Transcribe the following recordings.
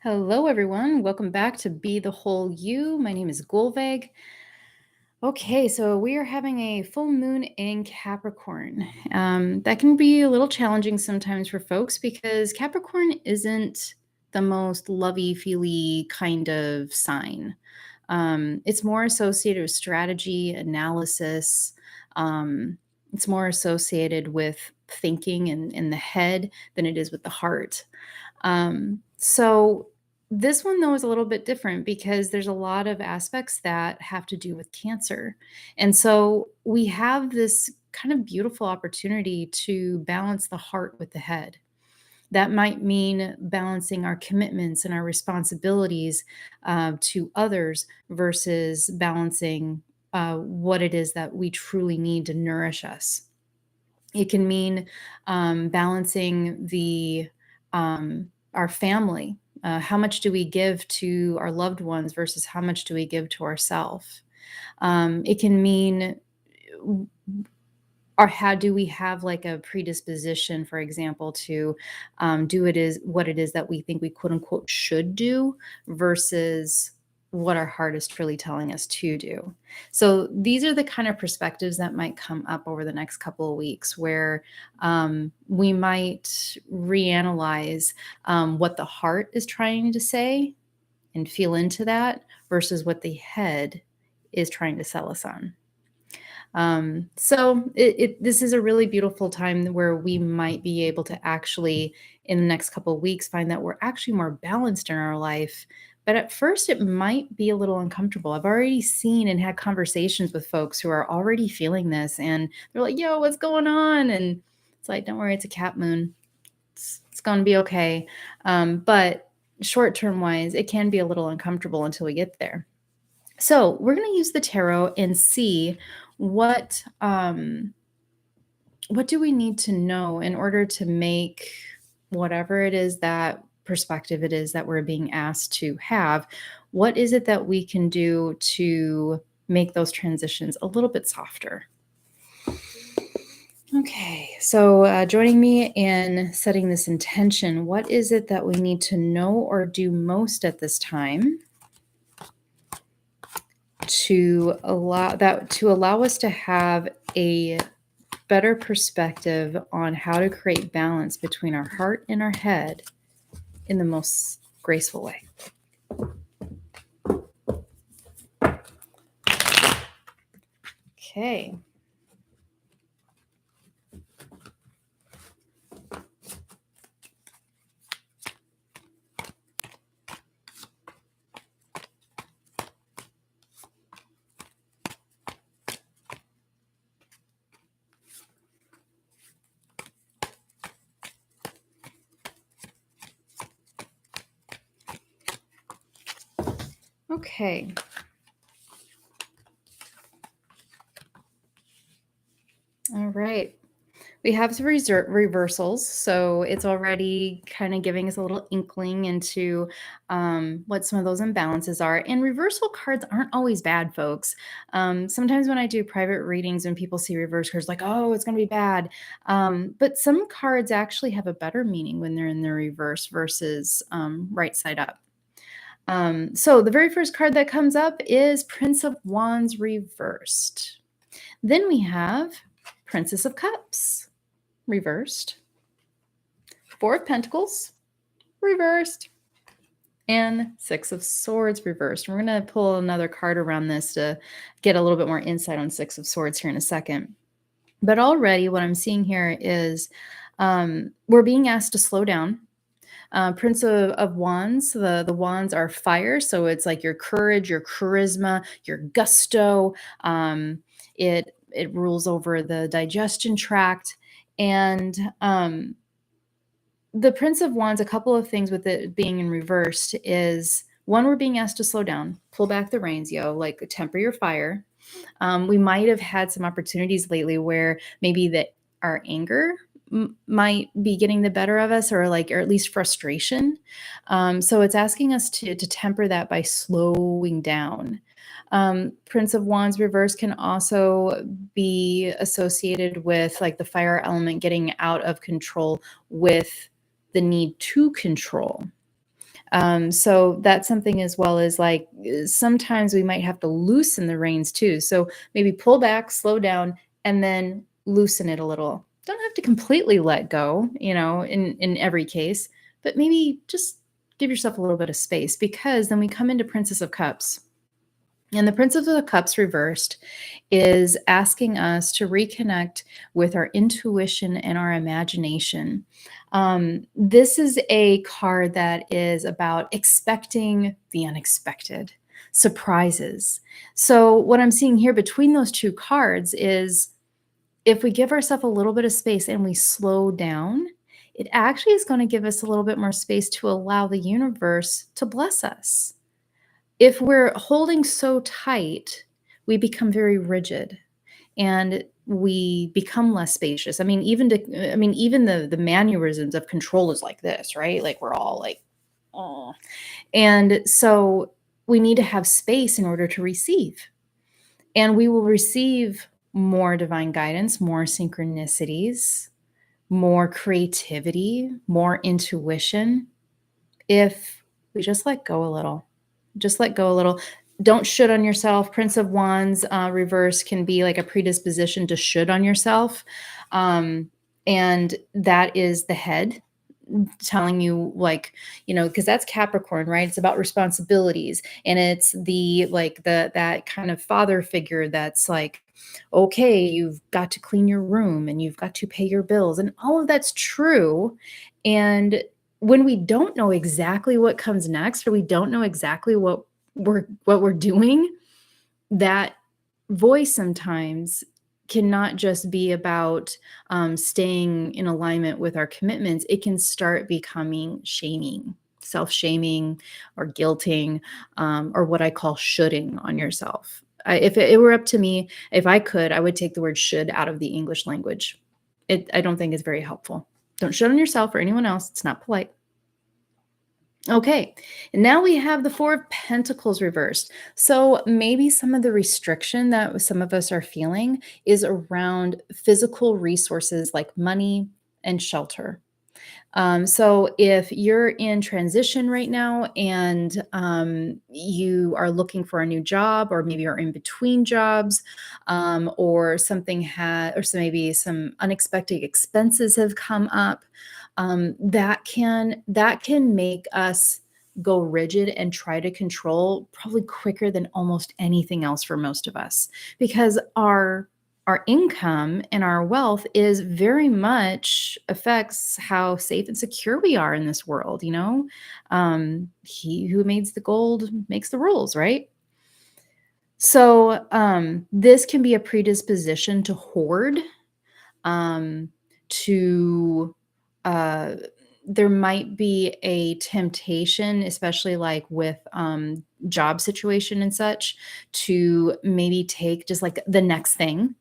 Hello, everyone. Welcome back to Be the Whole You. My name is Gulveg. Okay, so we are having a full moon in Capricorn. That can be a little challenging sometimes for folks because Capricorn isn't the most lovey feely kind of sign. It's more associated with strategy, analysis. Um, it's more associated with thinking and in the head than it is with the heart. So this one though is a little bit different because there's a lot of aspects that have to do with cancer. And so we have this kind of beautiful opportunity to balance the heart with the head. That might mean balancing our commitments and our responsibilities to others versus balancing what it is that we truly need to nourish us. It can mean balancing the our family. How much do we give to our loved ones versus how much do we give to ourselves? It can mean or how do we have like a predisposition, for example, to do it is what it is that we think we quote unquote should do versus what our heart is truly telling us to do. So these are the kind of perspectives that might come up over the next couple of weeks where we might reanalyze what the heart is trying to say and feel into that versus what the head is trying to sell us on. This is a really beautiful time where we might be able to actually, in the next couple of weeks, find that we're actually more balanced in our life. But at first, it might be a little uncomfortable. I've already seen and had conversations with folks who are already feeling this, and they're like, "Yo, what's going on?" And it's like, "Don't worry, it's a cap moon. It's going to be okay." But short term wise, it can be a little uncomfortable until we get there. So we're going to use the tarot and see what what do we need to know in order to make whatever it is that perspective it is that we're being asked to have. What is it that we can do to make those transitions a little bit softer? Okay, so joining me in setting this intention, what is it that we need to know or do most at this time to allow us to have a better perspective on how to create balance between our heart and our head in the most graceful way? Okay. Okay. All right. We have some reversals, so it's already kind of giving us a little inkling into what some of those imbalances are. And reversal cards aren't always bad, folks. Sometimes when I do private readings and people see reverse cards, like, oh, it's going to be bad. But some cards actually have a better meaning when they're in the reverse versus right side up. So the very first card that comes up is Prince of Wands reversed. Then we have Princess of Cups reversed, Four of Pentacles reversed, and Six of Swords reversed. We're going to pull another card around this to get a little bit more insight on Six of Swords here in a second. But already what I'm seeing here is we're being asked to slow down. Prince of Wands, the wands are fire, so it's like your courage, your charisma, your gusto. It rules over the digestion tract. And the Prince of Wands, a couple of things with it being in reversed is one, we're being asked to slow down, pull back the reins, like temper your fire. We might have had some opportunities lately where maybe that our anger might be getting the better of us, or at least frustration. So it's asking us to temper that by slowing down. Prince of Wands reverse can also be associated with like the fire element getting out of control with the need to control. So that's something as well as like sometimes we might have to loosen the reins too. So maybe pull back, slow down, and then loosen it a little. Don't have to completely let go, in every case, but maybe just give yourself a little bit of space, because then we come into Princess of Cups. And the Princess of the Cups reversed is asking us to reconnect with our intuition and our imagination. This is a card that is about expecting the unexpected, surprises. So, what I'm seeing here between those two cards is if we give ourselves a little bit of space and we slow down, it actually is going to give us a little bit more space to allow the universe to bless us. If we're holding so tight, we become very rigid and we become less spacious. Even the mannerisms of control is like this, right? Like we're all like, oh. And so we need to have space in order to receive. And we will receive more divine guidance, more synchronicities, more creativity, more intuition if we just let go a little. Just let go a little. Don't should on yourself. Prince of Wands reverse can be like a predisposition to should on yourself. And that is the head telling you, like, because that's Capricorn, right? It's about responsibilities, and it's the like the that kind of father figure that's like, okay, you've got to clean your room and you've got to pay your bills, and all of that's true. And when we don't know exactly what comes next, or we don't know exactly what we're doing, that voice sometimes cannot just be about staying in alignment with our commitments. It can start becoming shaming, self-shaming, or guilting, or what I call shoulding on yourself. If it were up to me, if I could, I would take the word should out of the English language. I don't think it's very helpful. Don't should on yourself or anyone else. It's not polite. Okay, and now we have the Four of Pentacles reversed. So maybe some of the restriction that some of us are feeling is around physical resources like money and shelter. So if you're in transition right now and you are looking for a new job, or maybe you're in between jobs, or maybe some unexpected expenses have come up, that can make us go rigid and try to control probably quicker than almost anything else for most of us, because our income and our wealth is very much affects how safe and secure we are in this world. He who makes the gold makes the rules, right? So this can be a predisposition to hoard, to uh there might be a temptation, especially like with job situation and such, to maybe take just like the next thing,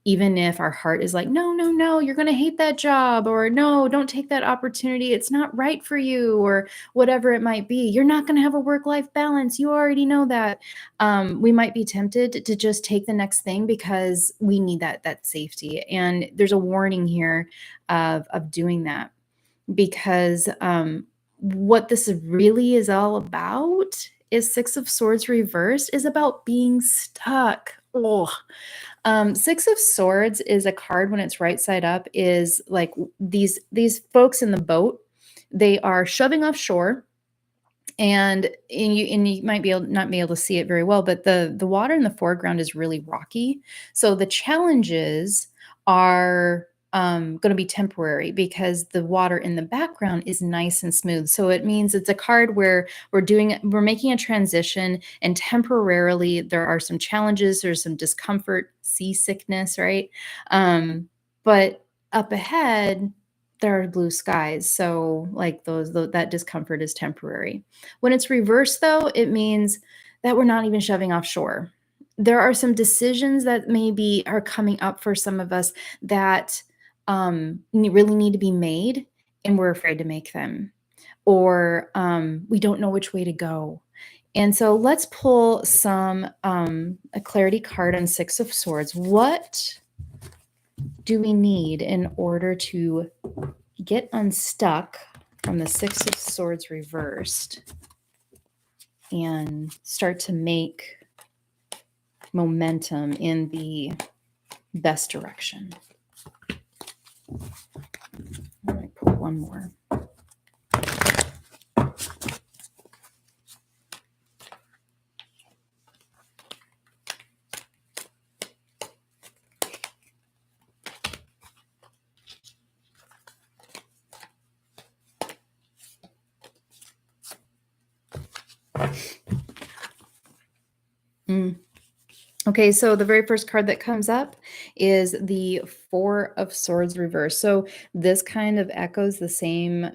even if our heart is like, no, no, no, you're going to hate that job, or no, don't take that opportunity, it's not right for you, or whatever it might be. You're not going to have a work-life balance, you already know that. We might be tempted to just take the next thing because we need that safety. And there's a warning here of doing that, because what this really is all about is Six of Swords reversed is about being stuck. Oh, Six of Swords is a card when it's right side up is like these folks in the boat. They are shoving offshore, and you might not be able to see it very well, but the water in the foreground is really rocky. So the challenges are going to be temporary, because the water in the background is nice and smooth. So it means it's a card where we're making a transition, and temporarily there are some challenges, there's some discomfort, seasickness, right? But up ahead there are blue skies. So like that discomfort is temporary. When it's reversed, though, it means that we're not even shoving offshore. There are some decisions that maybe are coming up for some of us that really need to be made, and we're afraid to make them, or we don't know which way to go. And so let's pull a clarity card on Six of Swords. What do we need in order to get unstuck from the Six of Swords reversed and start to make momentum in the best direction. I'm going to pull one more. Okay, so the very first card that comes up is the Four of Swords reversed. So this kind of echoes the same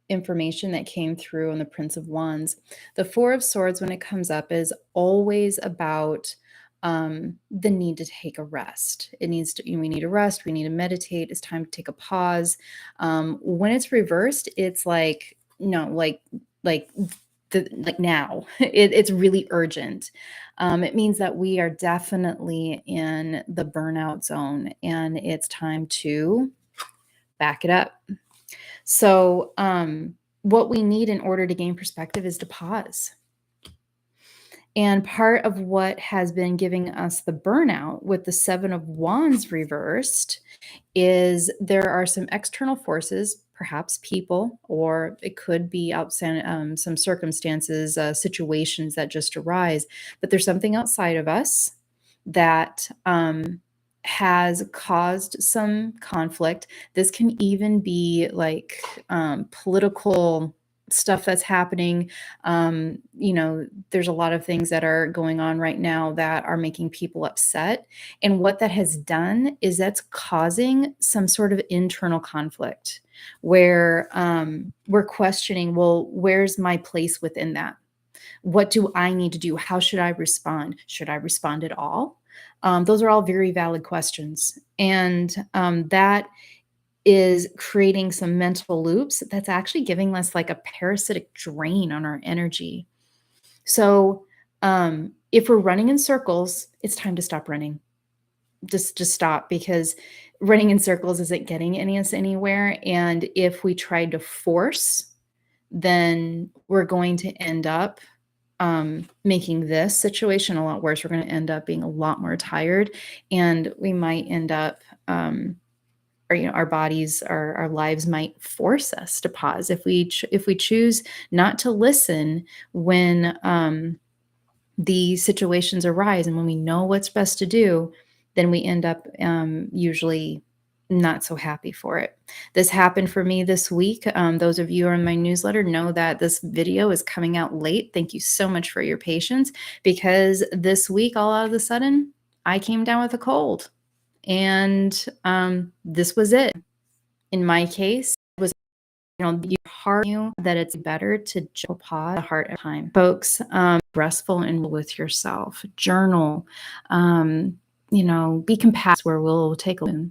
information that came through on the Prince of Wands. The Four of Swords, when it comes up, is always about the need to take a rest. It needs to, we need to rest, we need to meditate. It's time to take a pause. When it's reversed, it's like, no, like now. It's really urgent. It means that we are definitely in the burnout zone and it's time to back it up. So, what we need in order to gain perspective is to pause. And part of what has been giving us the burnout with the Seven of Wands reversed is there are some external forces, perhaps people, or it could be outside some circumstances, situations that just arise, but there's something outside of us that has caused some conflict. This can even be like political stuff that's happening. There's a lot of things that are going on right now that are making people upset. And what that has done is that's causing some sort of internal conflict where we're questioning, well, where's my place within that? What do I need to do? How should I respond? Should I respond at all? Those are all very valid questions. And that is creating some mental loops that's actually giving us like a parasitic drain on our energy. So if we're running in circles, it's time to stop running. Just stop, because running in circles isn't getting us anywhere. And if we try to force, then we're going to end up making this situation a lot worse. We're going to end up being a lot more tired, and we might end up our bodies, our lives might force us to pause if we choose not to listen when the situations arise, and when we know what's best to do, then we end up usually not so happy for it. This happened for me this week. Those of you who are in my newsletter know that this video is coming out late. Thank you so much for your patience, because this week, all out of a sudden, I came down with a cold. And this was it. In my case, it was, your heart knew that it's better to just pause the heart at time. Folks, restful and with yourself. Journal. Be compassionate, where we'll take a look.